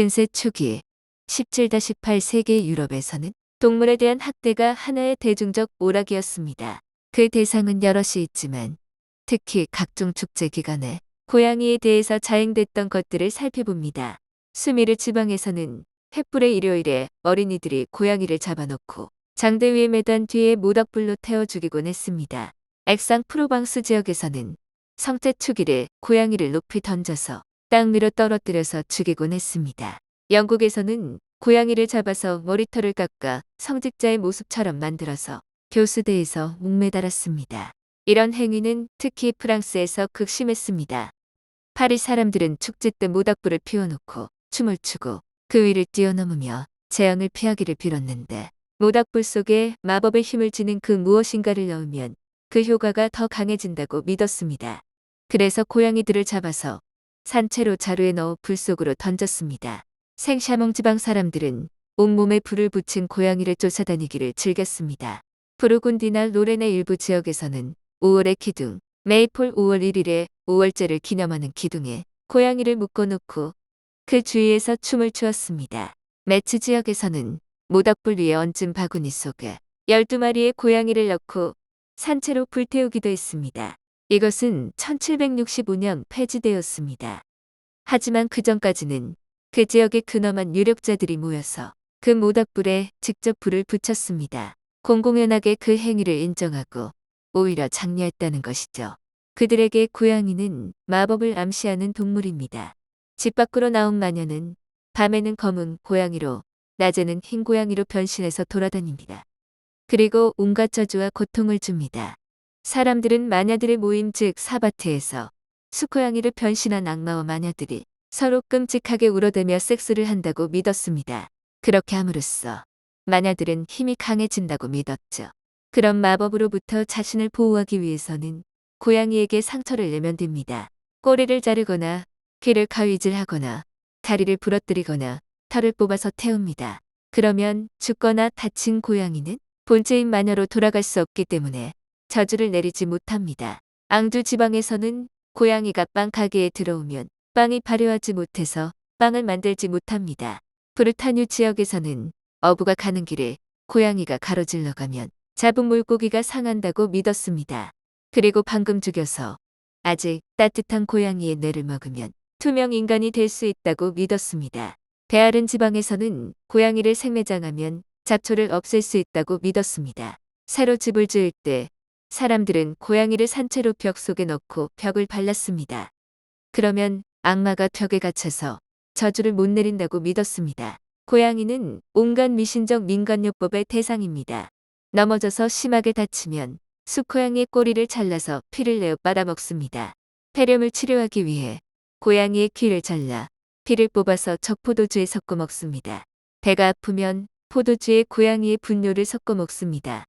근세 초기 17-8세기 유럽에서는 동물에 대한 학대가 하나의 대중적 오락이었습니다. 그 대상은 여럿이 있지만 특히 각종 축제 기간에 고양이에 대해서 자행됐던 것들을 살펴봅니다. 수미르 지방에서는 횃불의 일요일에 어린이들이 고양이를 잡아놓고 장대 위에 매단 뒤에 모닥불로 태워 죽이곤 했습니다. 액상 프로방스 지역에서는 성체 초기를 고양이를 높이 던져서 땅 위로 떨어뜨려서 죽이곤 했습니다. 영국에서는 고양이를 잡아서 머리털을 깎아 성직자의 모습처럼 만들어서 교수대에서 목매달았습니다. 이런 행위는 특히 프랑스에서 극심했습니다. 파리 사람들은 축제 때 모닥불을 피워놓고 춤을 추고 그 위를 뛰어넘으며 재앙을 피하기를 빌었는데 모닥불 속에 마법의 힘을 지닌 그 무엇인가를 넣으면 그 효과가 더 강해진다고 믿었습니다. 그래서 고양이들을 잡아서 산채로 자루에 넣어 불 속으로 던졌습니다. 생샤몽 지방 사람들은 온몸에 불을 붙인 고양이를 쫓아다니기를 즐겼습니다. 부르군디나 로렌의 일부 지역에서는 5월의 기둥, 메이폴 5월 1일에 5월제를 기념하는 기둥에 고양이를 묶어놓고 그 주위에서 춤을 추었습니다. 메츠 지역에서는 모닥불 위에 얹은 바구니 속에 12마리의 고양이를 넣고 산채로 불태우기도 했습니다. 이것은 1765년 폐지되었습니다. 하지만 그 전까지는 그 지역의 근엄한 유력자들이 모여서 그 모닥불에 직접 불을 붙였습니다. 공공연하게 그 행위를 인정하고 오히려 장려했다는 것이죠. 그들에게 고양이는 마법을 암시하는 동물입니다. 집 밖으로 나온 마녀는 밤에는 검은 고양이로 낮에는 흰 고양이로 변신해서 돌아다닙니다. 그리고 온갖 저주와 고통을 줍니다. 사람들은 마녀들의 모임 즉 사바트에서 수고양이를 변신한 악마와 마녀들이 서로 끔찍하게 울어대며 섹스를 한다고 믿었습니다. 그렇게 함으로써 마녀들은 힘이 강해진다고 믿었죠. 그런 마법으로부터 자신을 보호하기 위해서는 고양이에게 상처를 내면 됩니다. 꼬리를 자르거나 귀를 가위질하거나 다리를 부러뜨리거나 털을 뽑아서 태웁니다. 그러면 죽거나 다친 고양이는 본체인 마녀로 돌아갈 수 없기 때문에 저주를 내리지 못합니다. 앙주 지방에서는 고양이가 빵 가게에 들어오면 빵이 발효하지 못해서 빵을 만들지 못합니다. 브르타뉴 지역에서는 어부가 가는 길에 고양이가 가로질러 가면 잡은 물고기가 상한다고 믿었습니다. 그리고 방금 죽여서 아직 따뜻한 고양이의 뇌를 먹으면 투명 인간이 될 수 있다고 믿었습니다. 베아른 지방에서는 고양이를 생매장하면 잡초를 없앨 수 있다고 믿었습니다. 새로 집을 지을 때 사람들은 고양이를 산채로 벽 속에 넣고 벽을 발랐습니다. 그러면 악마가 벽에 갇혀서 저주를 못 내린다고 믿었습니다. 고양이는 온갖 미신적 민간요법의 대상입니다. 넘어져서 심하게 다치면 수고양이의 꼬리를 잘라서 피를 내어 빨아먹습니다. 폐렴을 치료하기 위해 고양이의 귀를 잘라 피를 뽑아서 적포도주에 섞어 먹습니다. 배가 아프면 포도주에 고양이의 분뇨를 섞어 먹습니다.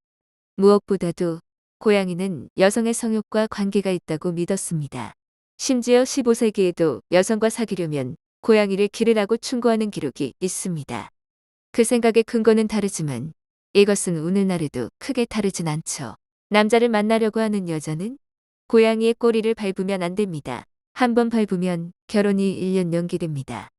무엇보다도 고양이는 여성의 성욕과 관계가 있다고 믿었습니다. 심지어 15세기에도 여성과 사귀려면 고양이를 기르라고 충고하는 기록이 있습니다. 그 생각의 근거는 다르지만 이것은 오늘날에도 크게 다르진 않죠. 남자를 만나려고 하는 여자는 고양이의 꼬리를 밟으면 안 됩니다. 한번 밟으면 결혼이 1년 연기됩니다.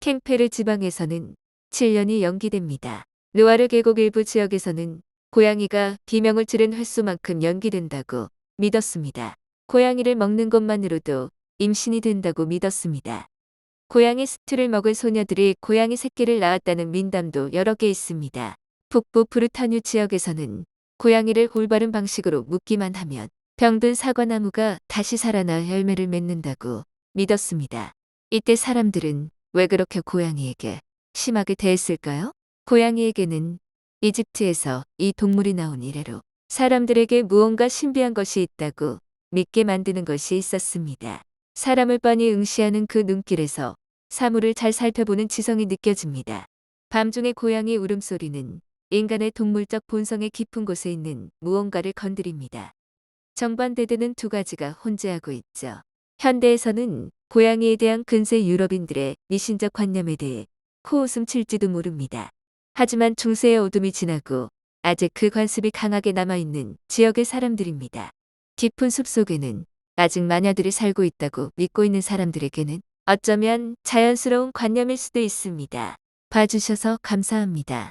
캥페르 지방에서는 7년이 연기됩니다. 누아르 계곡 일부 지역에서는 고양이가 비명을 지른 횟수만큼 연기된다고 믿었습니다. 고양이를 먹는 것만으로도 임신이 된다고 믿었습니다. 고양이 스튜를 먹을 소녀들이 고양이 새끼를 낳았다는 민담도 여러 개 있습니다. 북부 브르타뉴 지역에서는 고양이를 올바른 방식으로 묶기만 하면 병든 사과나무가 다시 살아나 열매를 맺는다고 믿었습니다. 이때 사람들은 왜 그렇게 고양이에게 심하게 대했을까요? 고양이에게는 이집트에서 이 동물이 나온 이래로 사람들에게 무언가 신비한 것이 있다고 믿게 만드는 것이 있었습니다. 사람을 뻔히 응시하는 그 눈길에서 사물을 잘 살펴보는 지성이 느껴집니다. 밤중의 고양이 울음소리는 인간의 동물적 본성의 깊은 곳에 있는 무언가를 건드립니다. 정반대되는 두 가지가 혼재하고 있죠. 현대에서는 고양이에 대한 근세 유럽인들의 미신적 관념에 대해 코웃음 칠지도 모릅니다. 하지만 중세의 어둠이 지나고 아직 그 관습이 강하게 남아있는 지역의 사람들입니다. 깊은 숲속에는 아직 마녀들이 살고 있다고 믿고 있는 사람들에게는 어쩌면 자연스러운 관념일 수도 있습니다. 봐주셔서 감사합니다.